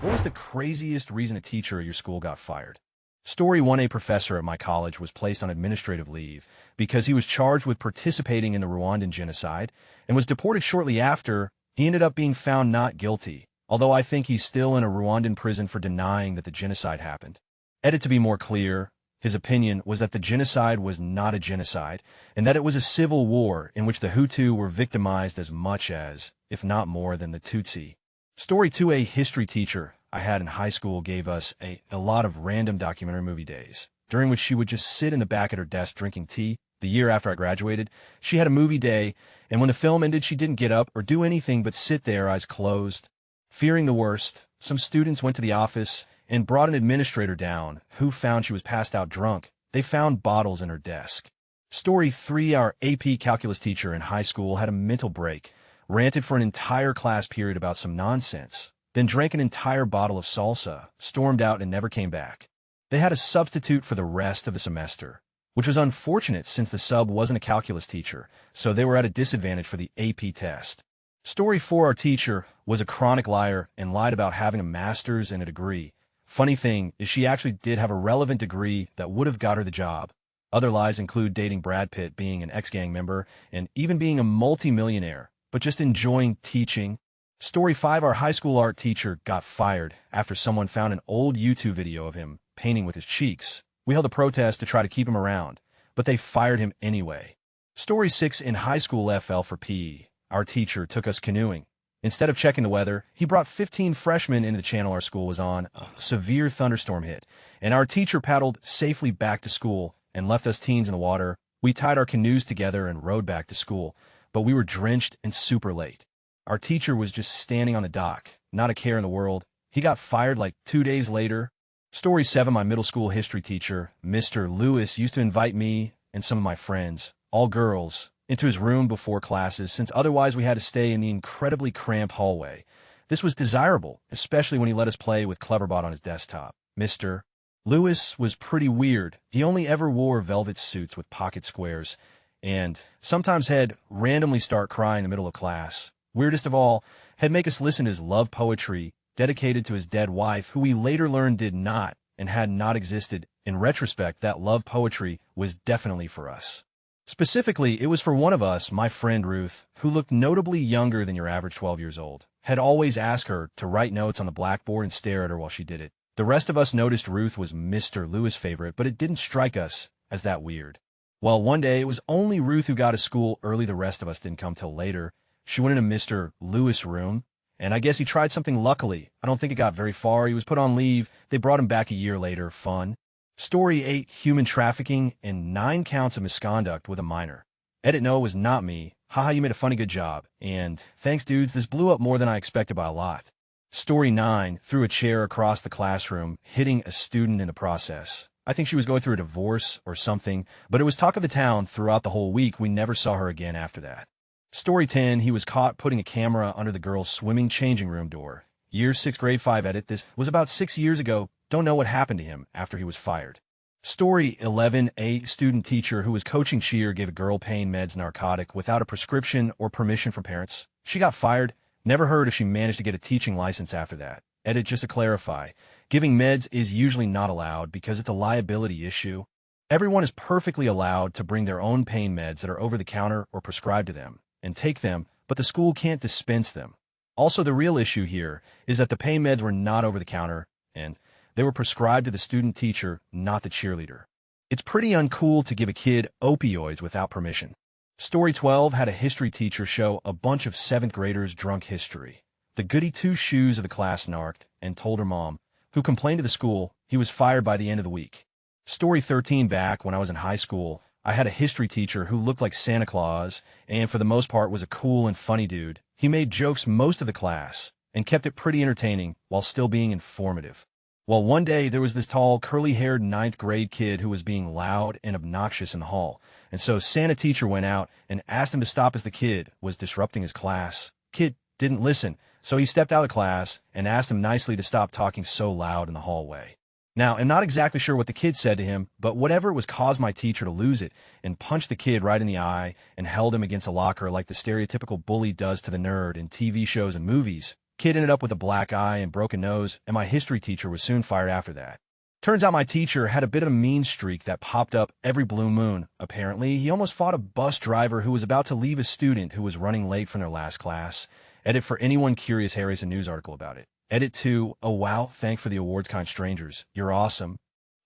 What was the craziest reason a teacher at your school got fired? Story 1. A professor at my college was placed on administrative leave because he was charged with participating in the Rwandan genocide and was deported shortly after. He ended up being found not guilty, although I think he's still in a Rwandan prison for denying that the genocide happened. To be more clear, his opinion was that the genocide was not a genocide and that it was a civil war in which the Hutu were victimized as much as, if not more than, the Tutsi. Story 2. A history teacher I had in high school gave us a lot of random documentary movie days, during which she would just sit in the back at her desk drinking tea. The year after I graduated, she had a movie day, and when the film ended, she didn't get up or do anything but sit there, eyes closed. Fearing the worst, some students went to the office and brought an administrator down, who found she was passed out drunk. They found bottles in her desk. Story 3. Our AP calculus teacher in high school had a mental break, ranted for an entire class period about some nonsense, then drank an entire bottle of salsa, stormed out, and never came back. They had a substitute for the rest of the semester, which was unfortunate since the sub wasn't a calculus teacher, so they were at a disadvantage for the AP test. Story 4. Our teacher was a chronic liar and lied about having a master's and a degree. Funny thing is she actually did have a relevant degree that would have got her the job. Other lies include dating Brad Pitt, being an ex-gang member, and even being a multi-millionaire, but just enjoying teaching. Story 5. Our high school art teacher got fired after someone found an old YouTube video of him painting with his cheeks. We held a protest to try to keep him around, but they fired him anyway. Story 6. In high school FL for PE, our teacher took us canoeing. Instead of checking the weather, he brought 15 freshmen into the channel our school was on. A severe thunderstorm hit, and our teacher paddled safely back to school and left us teens in the water. We tied our canoes together and rowed back to school, but we were drenched and super late. Our teacher was just standing on the dock, not a care in the world. He got fired like 2 days later. Story 7. My middle school history teacher, Mr. Lewis, used to invite me and some of my friends, all girls, into his room before classes, since otherwise we had to stay in the incredibly cramped hallway. This was desirable, especially when he let us play with Cleverbot on his desktop. Mr. Lewis was pretty weird. He only ever wore velvet suits with pocket squares, and sometimes had randomly start crying in the middle of class. Weirdest of all, had make us listen to his love poetry, dedicated to his dead wife, who we later learned did not and had not existed. In retrospect, that love poetry was definitely for us. Specifically, it was for one of us, my friend Ruth, who looked notably younger than your average 12 years old. Had always asked her to write notes on the blackboard and stare at her while she did it. The rest of us noticed Ruth was Mr. Lewis' favorite, but it didn't strike us as that weird. Well, one day, it was only Ruth who got to school early. The rest of us didn't come till later. She went into Mr. Lewis' room, and I guess he tried something. Luckily, I don't think it got very far. He was put on leave. They brought him back a year later. Fun. Story 8. Human trafficking and 9 counts of misconduct with a minor. No, it was not me. Haha, you made a funny good job. And thanks, dudes, this blew up more than I expected by a lot. Story 9. Threw a chair across the classroom, hitting a student in the process. I think she was going through a divorce or something, but it was talk of the town throughout the whole week. We never saw her again after that. Story 10. He was caught putting a camera under the girls' swimming changing room door. Year 6, grade 5 edit. This was about 6 years ago. Don't know what happened to him after he was fired. Story 11. A student teacher who was coaching cheer gave a girl pain meds narcotic without a prescription or permission from parents. She got fired. Never heard if she managed to get a teaching license after that. Edit, just to clarify, giving meds is usually not allowed because it's a liability issue. Everyone is perfectly allowed to bring their own pain meds that are over the counter or prescribed to them and take them, but the school can't dispense them. Also, the real issue here is that the pain meds were not over the counter and they were prescribed to the student teacher, not the cheerleader. It's pretty uncool to give a kid opioids without permission. Story 12. Had a history teacher show a bunch of 7th graders drunk history. The goody two-shoes of the class narked and told her mom, who complained to the school. He was fired by the end of the week. Story 13. Back when I was in high school, I had a history teacher who looked like Santa Claus and for the most part was a cool and funny dude. He made jokes most of the class and kept it pretty entertaining while still being informative. Well, one day there was this tall, curly-haired 9th grade kid who was being loud and obnoxious in the hall, and so Santa teacher went out and asked him to stop as the kid was disrupting his class. Kid didn't listen, so he stepped out of class and asked him nicely to stop talking so loud in the hallway. Now, I'm not exactly sure what the kid said to him, but whatever it was caused my teacher to lose it and punched the kid right in the eye and held him against a locker like the stereotypical bully does to the nerd in TV shows and movies. Kid ended up with a black eye and broken nose, and my history teacher was soon fired after that. Turns out my teacher had a bit of a mean streak that popped up every blue moon. Apparently, he almost fought a bus driver who was about to leave a student who was running late from their last class. Edit for anyone curious, Harry's a news article about it. Edit 2, oh wow, thank for the awards, kind strangers. You're awesome.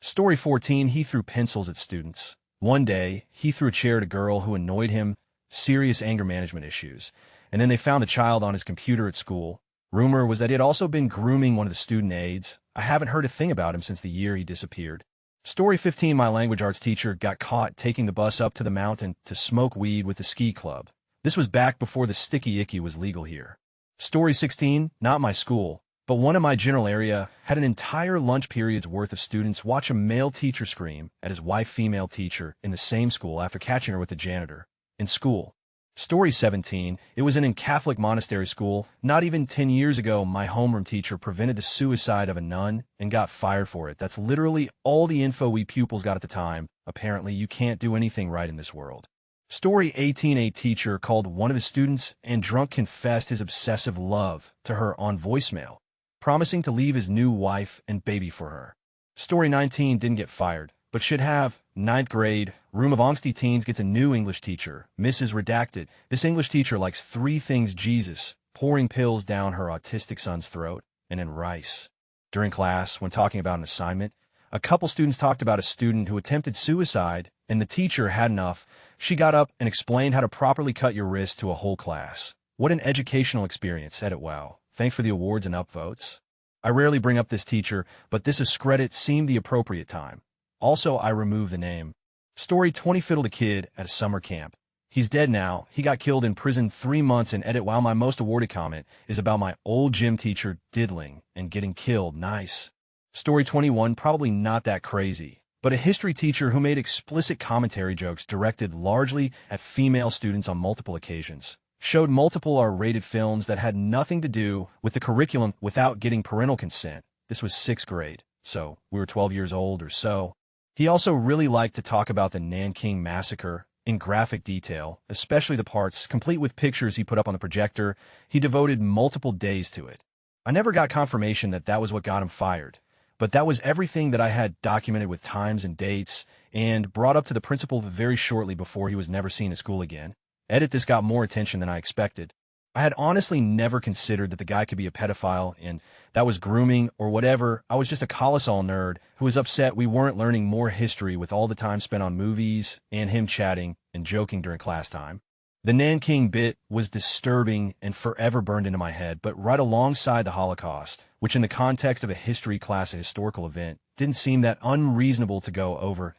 Story 14, he threw pencils at students. One day, he threw a chair at a girl who annoyed him, serious anger management issues, and then they found the child on his computer at school. Rumor was that he had also been grooming one of the student aides. I haven't heard a thing about him since the year he disappeared. Story 15, my language arts teacher got caught taking the bus up to the mountain to smoke weed with the ski club. This was back before the sticky icky was legal here. Story 16, not my school, but one in my general area had an entire lunch period's worth of students watch a male teacher scream at his wife female teacher in the same school after catching her with the janitor. In school. Story 17, it was in a Catholic monastery school. Not even 10 years ago, my homeroom teacher prevented the suicide of a nun and got fired for it. That's literally all the info we pupils got at the time. Apparently, you can't do anything right in this world. Story 18, a teacher called one of his students and drunk confessed his obsessive love to her on voicemail, promising to leave his new wife and baby for her. Story 19, didn't get fired, but should have. 9th grade, room of angsty teens gets a new English teacher, Mrs. Redacted. This English teacher likes 3 things: Jesus, pouring pills down her autistic son's throat, and then rice. During class, when talking about an assignment, a couple students talked about a student who attempted suicide, and the teacher had enough. She got up and explained how to properly cut your wrist to a whole class. What an educational experience. Edit wow. Thanks for the awards and upvotes. I rarely bring up this teacher, but this AskReddit seemed the appropriate time. Also, I removed the name. Story 20, fiddled a kid at a summer camp. He's dead now. He got killed in prison 3 months. And edit, while my most awarded comment is about my old gym teacher diddling and getting killed. Nice. Story 21, probably not that crazy, but a history teacher who made explicit commentary jokes directed largely at female students on multiple occasions, showed multiple R-rated films that had nothing to do with the curriculum without getting parental consent. This was 6th grade, so we were 12 years old or so. He also really liked to talk about the Nanking Massacre in graphic detail, especially the parts complete with pictures he put up on the projector. He devoted multiple days to it. I never got confirmation that that was what got him fired, but that was everything that I had documented with times and dates and brought up to the principal very shortly before he was never seen at school again. Edit, this got more attention than I expected. I had honestly never considered that the guy could be a pedophile and that was grooming or whatever. I was just a colossal nerd who was upset we weren't learning more history with all the time spent on movies and him chatting and joking during class time. The Nanking bit was disturbing and forever burned into my head, but right alongside the Holocaust, which in the context of a history class, a historical event, didn't seem that unreasonable to go over.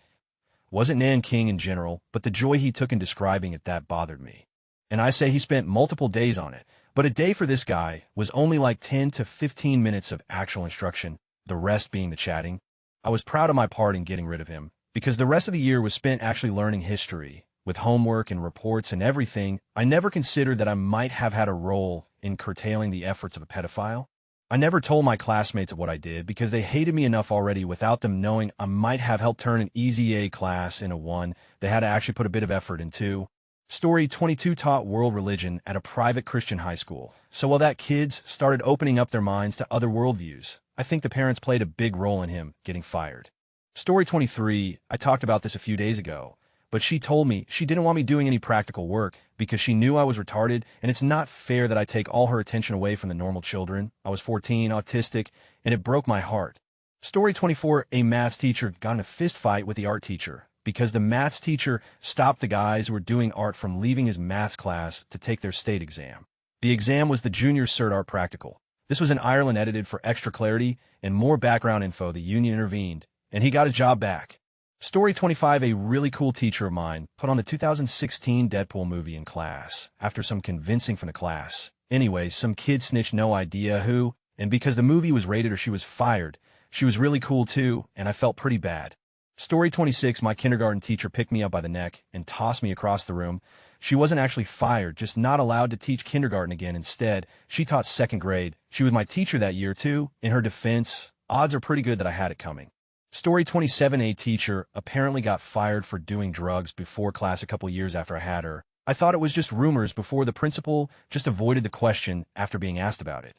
Wasn't Nanking in general, but the joy he took in describing it that bothered me. And I say he spent multiple days on it, but a day for this guy was only like 10 to 15 minutes of actual instruction, the rest being the chatting. I was proud of my part in getting rid of him, because the rest of the year was spent actually learning history, with homework and reports and everything. I never considered that I might have had a role in curtailing the efforts of a pedophile. I never told my classmates of what I did because they hated me enough already without them knowing I might have helped turn an easy A class into one they had to actually put a bit of effort into. Story 22, taught world religion at a private Christian high school. So while that kids started opening up their minds to other worldviews, I think the parents played a big role in him getting fired. Story 23, I talked about this a few days ago, but she told me she didn't want me doing any practical work because she knew I was retarded, and it's not fair that I take all her attention away from the normal children. I was 14, autistic, and it broke my heart. Story 24, a maths teacher got in a fist fight with the art teacher because the maths teacher stopped the guys who were doing art from leaving his maths class to take their state exam. The exam was the Junior Cert Art Practical. This was in Ireland. Edited for extra clarity and more background info, the union intervened, and he got his job back. Story 25, a really cool teacher of mine put on the 2016 Deadpool movie in class after some convincing from the class. Anyways, some kid snitched no idea who, and because the movie was rated or she was fired. She was really cool too, and I felt pretty bad. Story 26, my kindergarten teacher picked me up by the neck and tossed me across the room. She wasn't actually fired, just not allowed to teach kindergarten again. Instead, she taught 2nd grade. She was my teacher that year too. In her defense, odds are pretty good that I had it coming. Story 27, a teacher apparently got fired for doing drugs before class a couple years after I had her. I thought it was just rumors before the principal just avoided the question after being asked about it.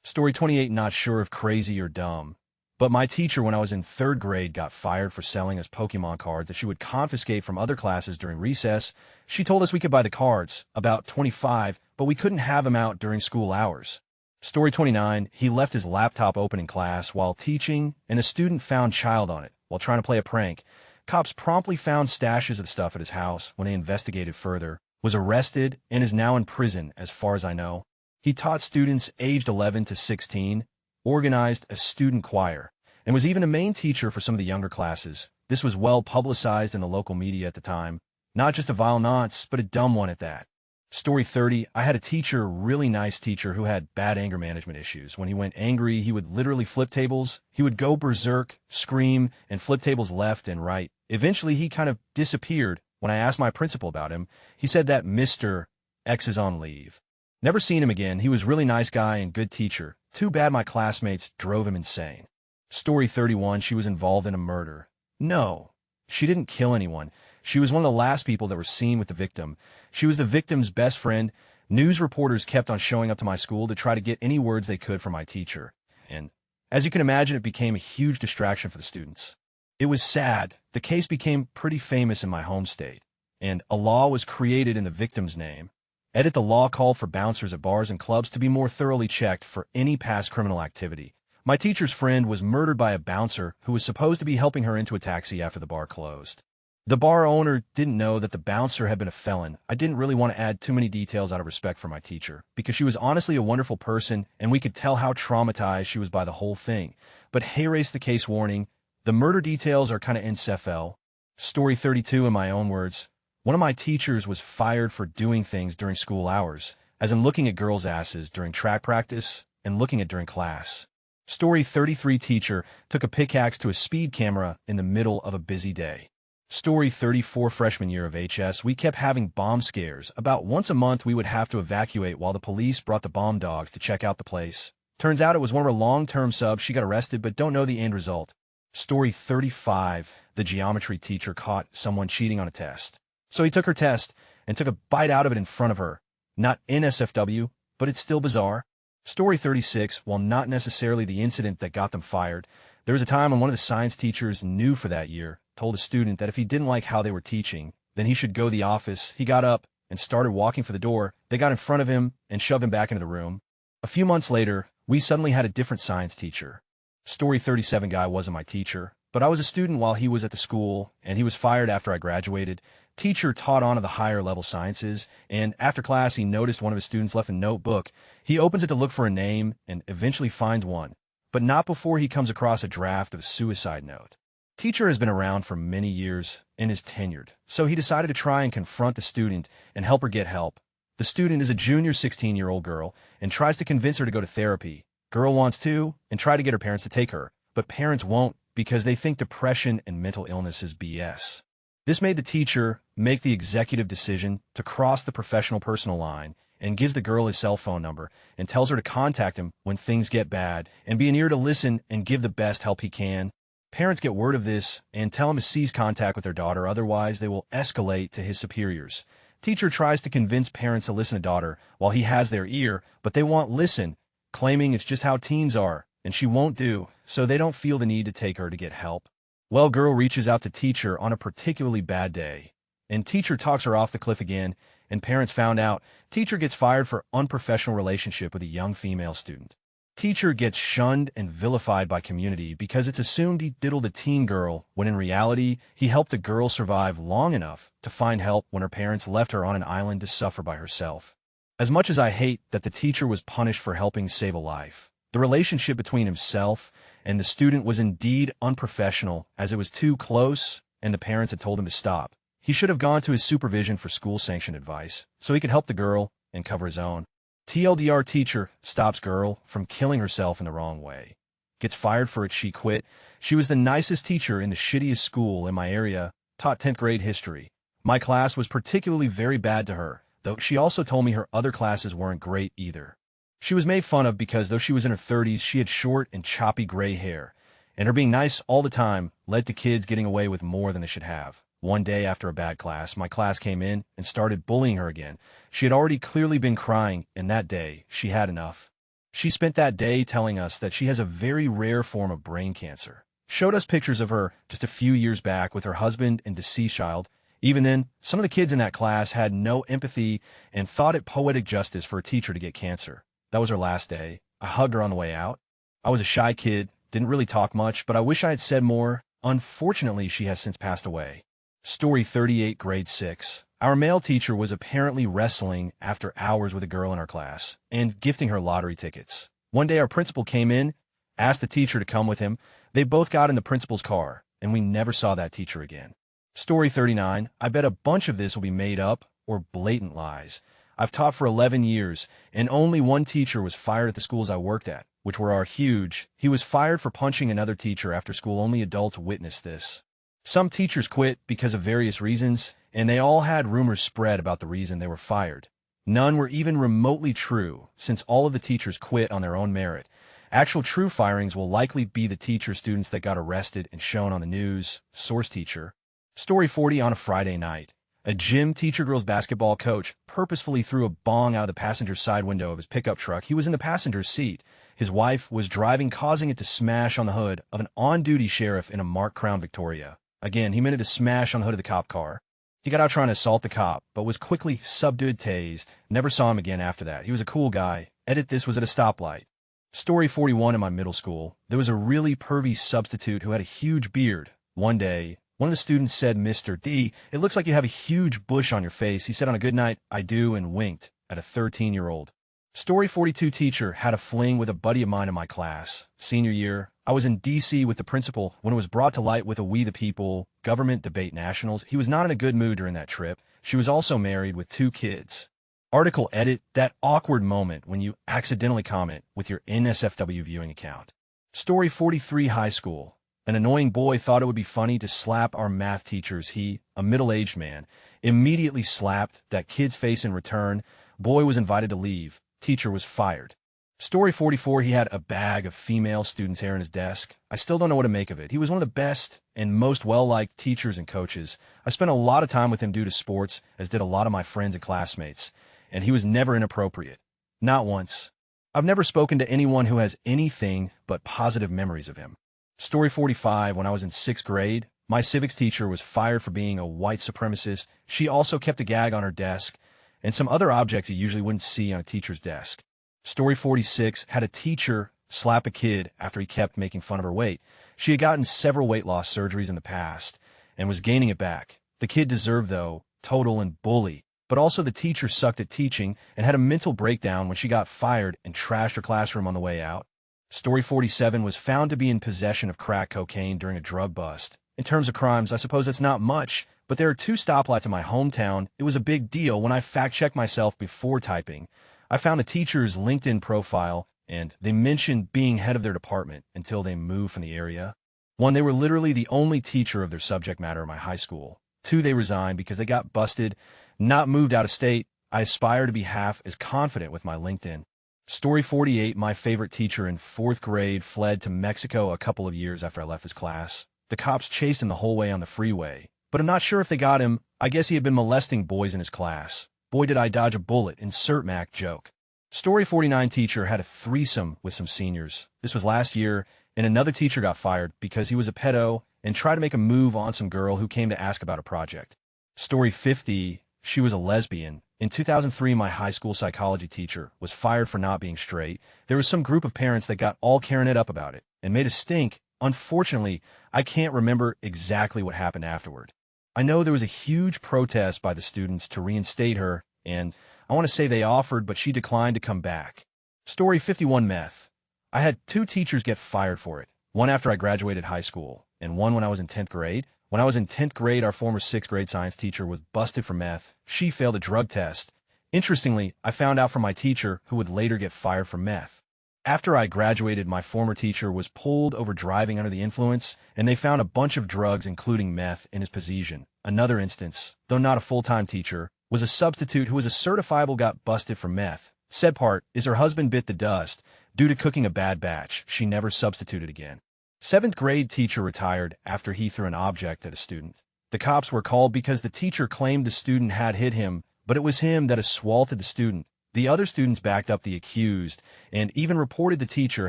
Story 28, not sure if crazy or dumb. But my teacher when I was in 3rd grade got fired for selling us Pokemon cards that she would confiscate from other classes during recess. She told us we could buy the cards, about 25, but we couldn't have them out during school hours. Story 29, he left his laptop open in class while teaching, and a student found child on it while trying to play a prank. Cops promptly found stashes of the stuff at his house when they investigated further, was arrested, and is now in prison as far as I know. He taught students aged 11 to 16, organized a student choir, and was even a main teacher for some of the younger classes. This was well publicized in the local media at the time. Not just a vile nonce, but a dumb one at that. Story 30, I had a teacher, really nice teacher, who had bad anger management issues. When he went angry, he would literally flip tables. He would go berserk, scream, and flip tables left and right. Eventually, he kind of disappeared. When I asked my principal about him, he said that Mr. X is on leave. Never seen him again. He was a really nice guy and good teacher. Too bad my classmates drove him insane. Story 31, she was involved in a murder. No, she didn't kill anyone. She was one of the last people that were seen with the victim. She was the victim's best friend. News reporters kept on showing up to my school to try to get any words they could from my teacher. And as you can imagine, it became a huge distraction for the students. It was sad. The case became pretty famous in my home state, and a law was created in the victim's name. Edit, the law called for bouncers at bars and clubs to be more thoroughly checked for any past criminal activity. My teacher's friend was murdered by a bouncer who was supposed to be helping her into a taxi after the bar closed. The bar owner didn't know that the bouncer had been a felon. I didn't really want to add too many details out of respect for my teacher, because she was honestly a wonderful person, and we could tell how traumatized she was by the whole thing. But hey, erase the case warning. The murder details are kind of NSFL. Story 32, in my own words. One of my teachers was fired for doing things during school hours, as in looking at girls' asses during track practice and looking at during class. Story 33, teacher took a pickaxe to a speed camera in the middle of a busy day. Story 34, freshman year of HS, we kept having bomb scares. About once a month we would have to evacuate while the police brought the bomb dogs to check out the place. Turns out it was one of our long-term subs. She got arrested but don't know the end result. Story 35, the geometry teacher caught someone cheating on a test. So he took her test and took a bite out of it in front of her. Not NSFW, but it's still bizarre. Story 36, while not necessarily the incident that got them fired, there was a time when one of the science teachers new for that year told a student that if he didn't like how they were teaching, then he should go to the office. He got up and started walking for the door. They got in front of him and shoved him back into the room. A few months later, we suddenly had a different science teacher. Story 37 guy wasn't my teacher, but I was a student while he was at the school, and he was fired after I graduated. Teacher taught on to the higher level sciences, and after class he noticed one of his students left a notebook. He opens it to look for a name and eventually finds one, but not before he comes across a draft of a suicide note. Teacher has been around for many years and is tenured, so he decided to try and confront the student and help her get help. The student is a junior 16-year-old girl and tries to convince her to go to therapy. Girl wants to and try to get her parents to take her, but parents won't because they think depression and mental illness is BS. This made the teacher make the executive decision to cross the professional-personal line and gives the girl his cell phone number and tells her to contact him when things get bad and be an ear to listen and give the best help he can. Parents get word of this and tell him to cease contact with their daughter, otherwise they will escalate to his superiors. Teacher tries to convince parents to listen to daughter while he has their ear, but they won't listen, claiming it's just how teens are, and she won't do, so they don't feel the need to take her to get help. Well, girl reaches out to teacher on a particularly bad day, and teacher talks her off the cliff again, and parents found out. Teacher gets fired for unprofessional relationship with a young female student. Teacher gets shunned and vilified by community because it's assumed he diddled a teen girl, when in reality, he helped the girl survive long enough to find help when her parents left her on an island to suffer by herself. As much as I hate that the teacher was punished for helping save a life, the relationship between himself and the student was indeed unprofessional, as it was too close and the parents had told him to stop. He should have gone to his supervision for school-sanctioned advice so he could help the girl and cover his own. TLDR, teacher stops girl from killing herself in the wrong way. Gets fired for it. She quit. She was the nicest teacher in the shittiest school in my area, taught 10th grade history. My class was particularly very bad to her, though she also told me her other classes weren't great either. She was made fun of because though she was in her 30s, she had short and choppy gray hair, and her being nice all the time led to kids getting away with more than they should have. One day after a bad class, my class came in and started bullying her again. She had already clearly been crying, and that day, she had enough. She spent that day telling us that she has a very rare form of brain cancer. Showed us pictures of her just a few years back with her husband and deceased child. Even then, some of the kids in that class had no empathy and thought it poetic justice for a teacher to get cancer. That was her last day. I hugged her on the way out. I was a shy kid, didn't really talk much, but I wish I had said more. Unfortunately, she has since passed away. Story 38, grade 6. Our male teacher was apparently wrestling after hours with a girl in our class and gifting her lottery tickets. One day our principal came in, asked the teacher to come with him. They both got in the principal's car, and we never saw that teacher again. Story 39. I bet a bunch of this will be made up or blatant lies. I've taught for 11 years, and only one teacher was fired at the schools I worked at, which were huge. He was fired for punching another teacher after school. Only adults witnessed this. Some teachers quit because of various reasons, and they all had rumors spread about the reason they were fired. None were even remotely true, since all of the teachers quit on their own merit. Actual true firings will likely be the teacher students that got arrested and shown on the news. Source teacher. Story 40. On a Friday night, a gym teacher girls basketball coach purposefully threw a bong out of the passenger side window of his pickup truck. He was in the passenger's seat. His wife was driving, causing it to smash on the hood of an on-duty sheriff in a marked Crown Victoria. Again, he meant it to smash on the hood of the cop car. He got out trying to assault the cop, but was quickly subdued, tased. Never saw him again after that. He was a cool guy. Edit, this was at a stoplight. Story 41. In my middle school, there was a really pervy substitute who had a huge beard. One day, one of the students said, "Mr. D, it looks like you have a huge bush on your face." He said on a good night, "I do," and winked at a 13-year-old. Story 42. Teacher had a fling with a buddy of mine in my class. Senior year, I was in D.C. with the principal when it was brought to light with a We the People government debate nationals. He was not in a good mood during that trip. She was also married with 2 kids. Article edit, that awkward moment when you accidentally comment with your NSFW viewing account. Story 43. High school. An annoying boy thought it would be funny to slap our math teachers. He, a middle-aged man, immediately slapped that kid's face in return. Boy was invited to leave. Teacher was fired. Story 44. He had a bag of female students' hair in his desk. I still don't know what to make of it. He was one of the best and most well-liked teachers and coaches. I spent a lot of time with him due to sports, as did a lot of my friends and classmates, and he was never inappropriate. Not once. I've never spoken to anyone who has anything but positive memories of him. Story 45. When I was in 6th grade, my civics teacher was fired for being a white supremacist. She also kept a gag on her desk and some other objects you usually wouldn't see on a teacher's desk. Story 46. Had a teacher slap a kid after he kept making fun of her weight. She had gotten several weight loss surgeries in the past and was gaining it back. The kid deserved, though, total and bully. But also the teacher sucked at teaching and had a mental breakdown when she got fired and trashed her classroom on the way out. Story 47. Was found to be in possession of crack cocaine during a drug bust. In terms of crimes, I suppose that's not much, but there are 2 stoplights in my hometown. It was a big deal when I fact-checked myself before typing. I found the teacher's LinkedIn profile, and they mentioned being head of their department until they moved from the area. 1, they were literally the only teacher of their subject matter in my high school. 2, they resigned because they got busted, not moved out of state. I aspire to be half as confident with my LinkedIn. Story 48. My favorite teacher in 4th grade fled to Mexico a couple of years after I left his class. The cops chased him the whole way on the freeway, but I'm not sure if they got him. I guess he had been molesting boys in his class. Boy, did I dodge a bullet. Insert Mac joke. Story 49. Teacher had a threesome with some seniors. This was last year, and another teacher got fired because he was a pedo and tried to make a move on some girl who came to ask about a project. Story 50. She was a lesbian. In 2003, my high school psychology teacher was fired for not being straight. There was some group of parents that got all Karen it up about it and made a stink. Unfortunately, I can't remember exactly what happened afterward. I know there was a huge protest by the students to reinstate her, and I want to say they offered, but she declined to come back. Story 51. Meth. I had 2 teachers get fired for it, one after I graduated high school, and one when I was in 10th grade. When I was in 10th grade, our former 6th grade science teacher was busted for meth. She failed a drug test. Interestingly, I found out from my teacher, who would later get fired for meth. After I graduated, my former teacher was pulled over driving under the influence, and they found a bunch of drugs, including meth, in his possession. Another instance, though not a full-time teacher, was a substitute who was a certifiable got busted for meth. Said part is her husband bit the dust. Due to cooking a bad batch, she never substituted again. 7th grade teacher retired after he threw an object at a student. The cops were called because the teacher claimed the student had hit him, but it was him that assaulted the student. The other students backed up the accused and even reported the teacher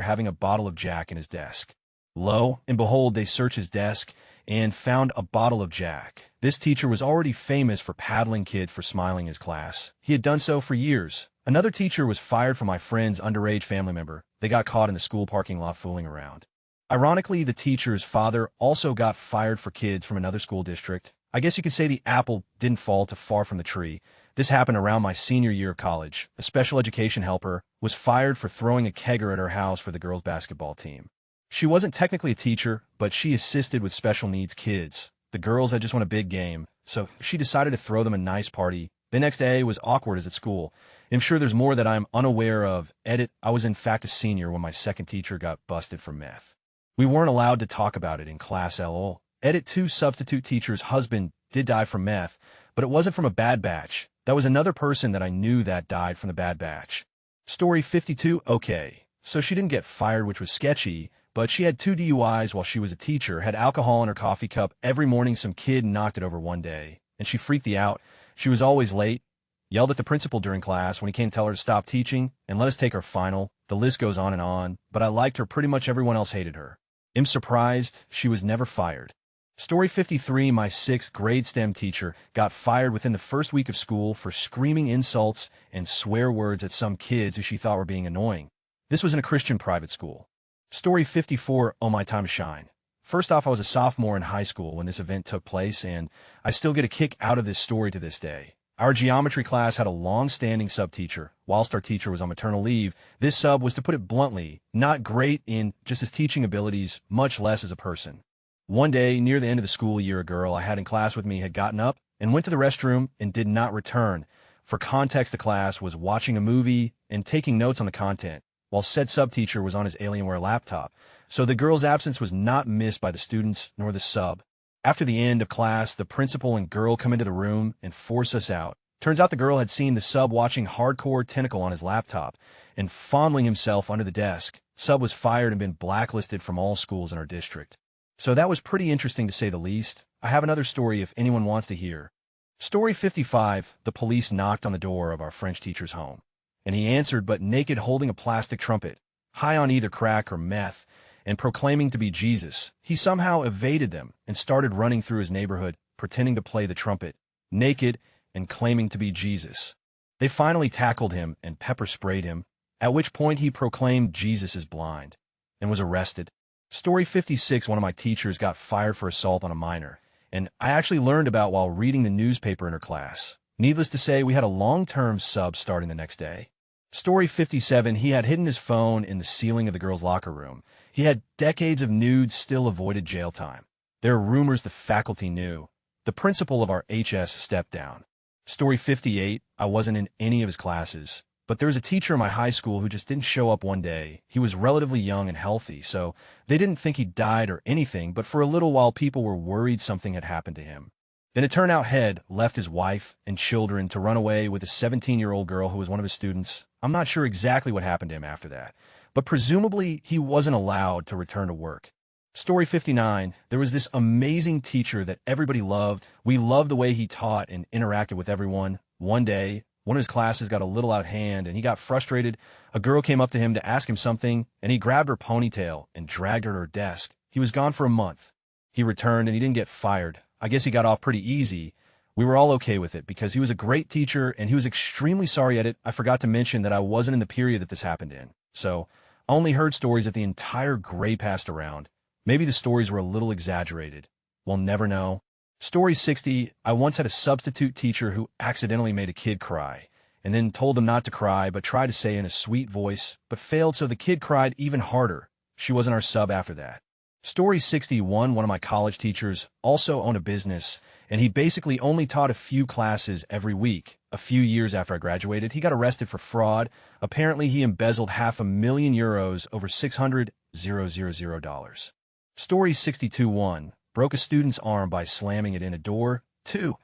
having a bottle of Jack in his desk. Lo and behold, they searched his desk and found a bottle of Jack. This teacher was already famous for paddling kids for smiling in his class. He had done so for years. Another teacher was fired for my friend's underage family member. They got caught in the school parking lot fooling around. Ironically, the teacher's father also got fired for kids from another school district. I guess you could say the apple didn't fall too far from the tree. This happened around my senior year of college. A special education helper was fired for throwing a kegger at her house for the girls' basketball team. She wasn't technically a teacher, but she assisted with special needs kids. The girls had just won a big game, so she decided to throw them a nice party. The next day was awkward as at school. I'm sure there's more that I'm unaware of. Edit, I was in fact a senior when my second teacher got busted for meth. We weren't allowed to talk about it in class lol. Edit, 2 substitute teachers' husband did die from meth, but it wasn't from a bad batch. That was another person that I knew that died from the bad batch. Story 52, okay. So she didn't get fired, which was sketchy, but she had 2 DUIs while she was a teacher, had alcohol in her coffee cup. Every morning some kid knocked it over one day, and she freaked out. She was always late, yelled at the principal during class when he came to tell her to stop teaching, and let us take our final. The list goes on, but I liked her. Pretty much everyone else hated her. I'm surprised she was never fired. Story 53, my 6th grade STEM teacher got fired within the first week of school for screaming insults and swear words at some kids who she thought were being annoying. This was in a Christian private school. Story 54, oh my time to shine. First off, I was a sophomore in high school when this event took place, and I still get a kick out of this story to this day. Our geometry class had a long-standing sub-teacher. Whilst our teacher was on maternal leave, this sub was, to put it bluntly, not great in just his teaching abilities, much less as a person. One day, near the end of the school year, a girl I had in class with me had gotten up and went to the restroom and did not return. For context, the class was watching a movie and taking notes on the content, while said sub-teacher was on his Alienware laptop, so the girl's absence was not missed by the students nor the sub. After the end of class, the principal and girl come into the room and force us out. Turns out the girl had seen the sub watching Hardcore Tentacle on his laptop and fondling himself under the desk. Sub was fired and been blacklisted from all schools in our district. So that was pretty interesting to say the least. I have another story if anyone wants to hear. Story 55, the police knocked on the door of our French teacher's home, and he answered but naked, holding a plastic trumpet, high on either crack or meth, and proclaiming to be Jesus. He somehow evaded them and started running through his neighborhood, pretending to play the trumpet, naked and claiming to be Jesus. They finally tackled him and pepper sprayed him, at which point he proclaimed Jesus is blind, and was arrested. Story 56, one of my teachers got fired for assault on a minor, and I actually learned about while reading the newspaper in her class. Needless to say, we had a long-term sub starting the next day. Story 57, he had hidden his phone in the ceiling of the girls' locker room. He had decades of nudes, still avoided jail time. There are rumors the faculty knew. The principal of our HS stepped down. Story 58, I wasn't in any of his classes, but there was a teacher in my high school who just didn't show up one day. He was relatively young and healthy, so they didn't think he died or anything, but for a little while people were worried something had happened to him. Then it turned out Head left his wife and children to run away with a 17-year-old girl who was one of his students. I'm not sure exactly what happened to him after that, but presumably he wasn't allowed to return to work. Story 59, there was this amazing teacher that everybody loved. We loved the way he taught and interacted with everyone. One day, one of his classes got a little out of hand and he got frustrated. A girl came up to him to ask him something, and he grabbed her ponytail and dragged her to her desk. He was gone for a month. He returned and he didn't get fired. I guess he got off pretty easy. We were all okay with it because he was a great teacher and he was extremely sorry at it. I forgot to mention that I wasn't in the period that this happened in, so I only heard stories that the entire grade passed around. Maybe the stories were a little exaggerated. We'll never know. Story 60, I once had a substitute teacher who accidentally made a kid cry, and then told them not to cry, but tried to say in a sweet voice, but failed, so the kid cried even harder. She wasn't our sub after that. Story 61, one of my college teachers also owned a business, and he basically only taught a few classes every week. A few years after I graduated, he got arrested for fraud. Apparently, he embezzled €500,000 over $600,000. Story 62-1, broke a student's arm by slamming it in a door. 2,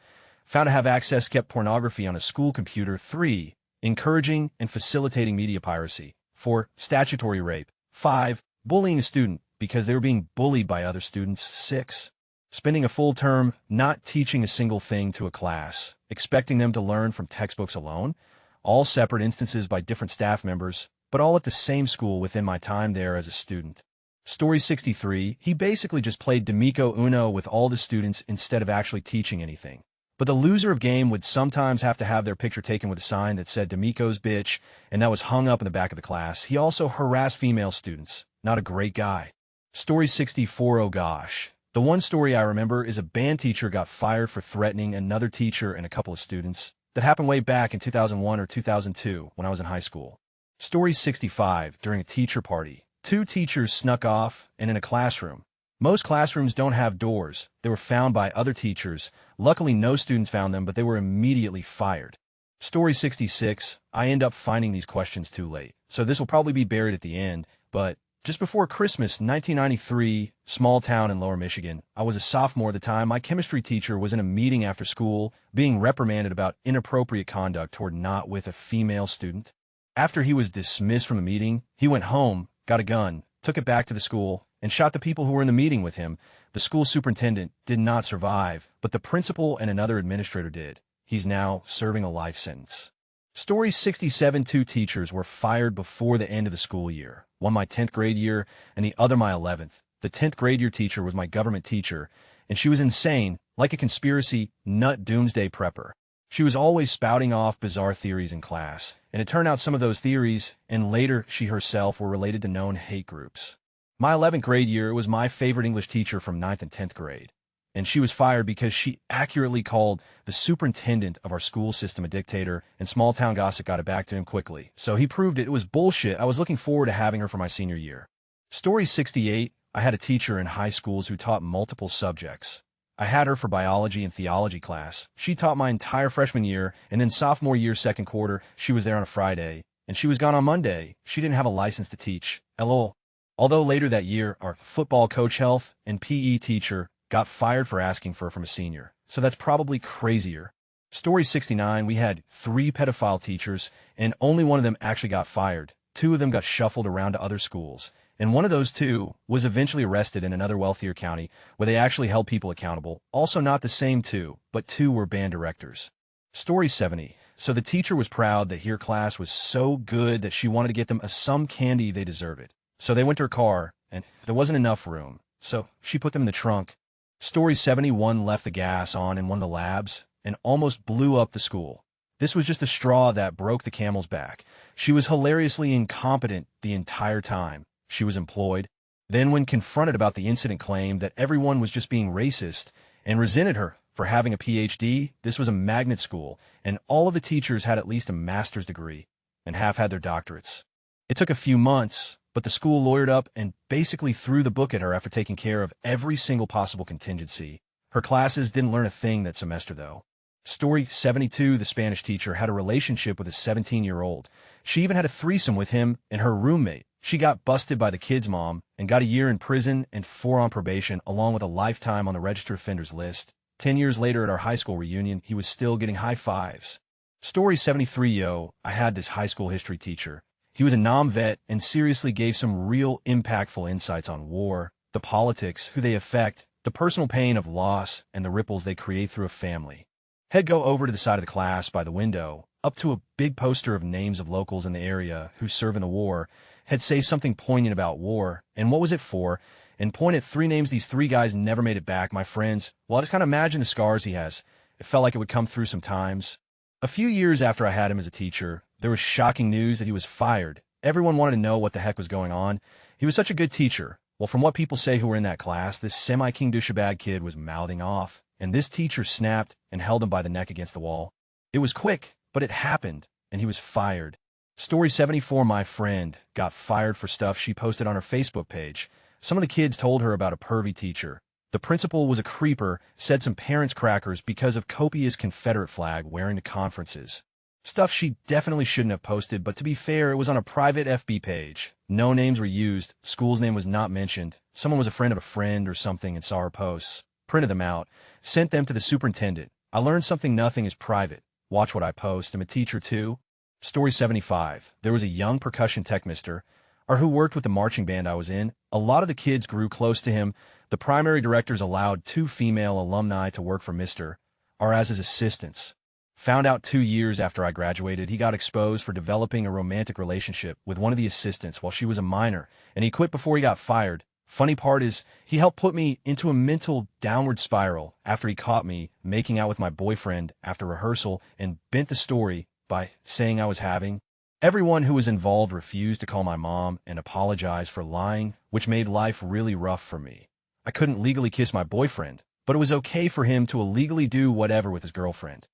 found to have access kept pornography on a school computer. 3, encouraging and facilitating media piracy. 4, statutory rape. 5, bullying a student because they were being bullied by other students. 6, spending a full term not teaching a single thing to a class, expecting them to learn from textbooks alone. all separate instances by different staff members, but all at the same school within my time there as a student. Story 63, he basically just played D'Amico Uno with all the students instead of actually teaching anything. But the loser of game would sometimes have to have their picture taken with a sign that said D'Amico's bitch, and that was hung up in the back of the class. He also harassed female students. Not a great guy. Story 64, oh gosh. The one story I remember is a band teacher got fired for threatening another teacher and a couple of students. That happened way back in 2001 or 2002 when I was in high school. Story 65, during a teacher party. 2 teachers snuck off and in a classroom. Most classrooms don't have doors. They were found by other teachers. Luckily, no students found them, but they were immediately fired. Story 66, I end up finding these questions too late, so this will probably be buried at the end, but just before Christmas, 1993, small town in Lower Michigan. I was a sophomore at the time. My chemistry teacher was in a meeting after school, being reprimanded about inappropriate conduct toward not with a female student. After he was dismissed from the meeting, he went home, got a gun, took it back to the school, and shot the people who were in the meeting with him. The school superintendent did not survive, but the principal and another administrator did. He's now serving a life sentence. Story 67, 2 teachers were fired before the end of the school year. One my 10th grade year and the other my 11th. The 10th grade year teacher was my government teacher, and she was insane, like a conspiracy nut doomsday prepper. She was always spouting off bizarre theories in class, and it turned out some of those theories, and later she herself, were related to known hate groups. My 11th grade year was my favorite English teacher from 9th and 10th grade, and she was fired because she accurately called the superintendent of our school system a dictator, and small-town gossip got it back to him quickly. So he proved it was bullshit. I was looking forward to having her for my senior year. Story 68, I had a teacher in high schools who taught multiple subjects. I had her for biology and theology class. She taught my entire freshman year, and then sophomore year, second quarter, she was there on a Friday, and she was gone on Monday. She didn't have a license to teach. LOL. Although later that year, our football coach health and PE teacher got fired for asking for her from a senior. So that's probably crazier. Story 69, we had 3 pedophile teachers, and only one of them actually got fired. 2 of them got shuffled around to other schools. And one of those 2 was eventually arrested in another wealthier county where they actually held people accountable. Also not the same 2, but 2 were band directors. Story 70, so the teacher was proud that her class was so good that she wanted to get them some candy. They deserve it. So they went to her car, and there wasn't enough room. So she put them in the trunk. Story 71 left the gas on in one of the labs and almost blew up the school. This was just the straw that broke the camel's back. She was hilariously incompetent the entire time she was employed. Then when confronted about the incident, claimed that everyone was just being racist and resented her for having a PhD. This was a magnet school, and all of the teachers had at least a master's degree, and half had their doctorates. It took a few months, but the school lawyered up and basically threw the book at her after taking care of every single possible contingency. Her classes didn't learn a thing that semester, though. Story 72, the Spanish teacher had a relationship with a 17-year-old. She even had a threesome with him and her roommate. She got busted by the kid's mom and got a year in prison and 4 on probation, along with a lifetime on the registered offenders list. 10 years later at our high school reunion, he was still getting high fives. Story 73, yo, I had this high school history teacher. He was a nom-vet and seriously gave some real impactful insights on war, the politics, who they affect, the personal pain of loss, and the ripples they create through a family. He'd go over to the side of the class by the window, up to a big poster of names of locals in the area who serve in the war, had say something poignant about war, and what was it for, and point at 3 names. These 3 guys never made it back, my friends. Well, I just kind of imagine the scars he has. It felt like it would come through sometimes. A few years after I had him as a teacher, there was shocking news that he was fired. Everyone wanted to know what the heck was going on. He was such a good teacher. Well, from what people say who were in that class, this semi-king douchebag kid was mouthing off, and this teacher snapped and held him by the neck against the wall. It was quick, but it happened, and he was fired. Story 74, my friend got fired for stuff she posted on her Facebook page. Some of the kids told her about a pervy teacher. The principal was a creeper, said some parents crackers because of copious Confederate flag wearing to conferences. Stuff she definitely shouldn't have posted, but to be fair, it was on a private FB page. No names were used, school's name was not mentioned. Someone was a friend of a friend or something and saw her posts, printed them out, sent them to the superintendent. I learned something: nothing is private. Watch what I post. I'm a teacher too. Story 75. There was a young percussion tech mister, or who worked with the marching band I was in. A lot of the kids grew close to him. The primary directors allowed 2 female alumni to work for Mr. or as his assistants. Found out 2 years after I graduated, he got exposed for developing a romantic relationship with one of the assistants while she was a minor, and he quit before he got fired. Funny part is, he helped put me into a mental downward spiral after he caught me making out with my boyfriend after rehearsal and bent the story by saying I was having. Everyone who was involved refused to call my mom and apologize for lying, which made life really rough for me. I couldn't legally kiss my boyfriend, but it was okay for him to illegally do whatever with his girlfriend.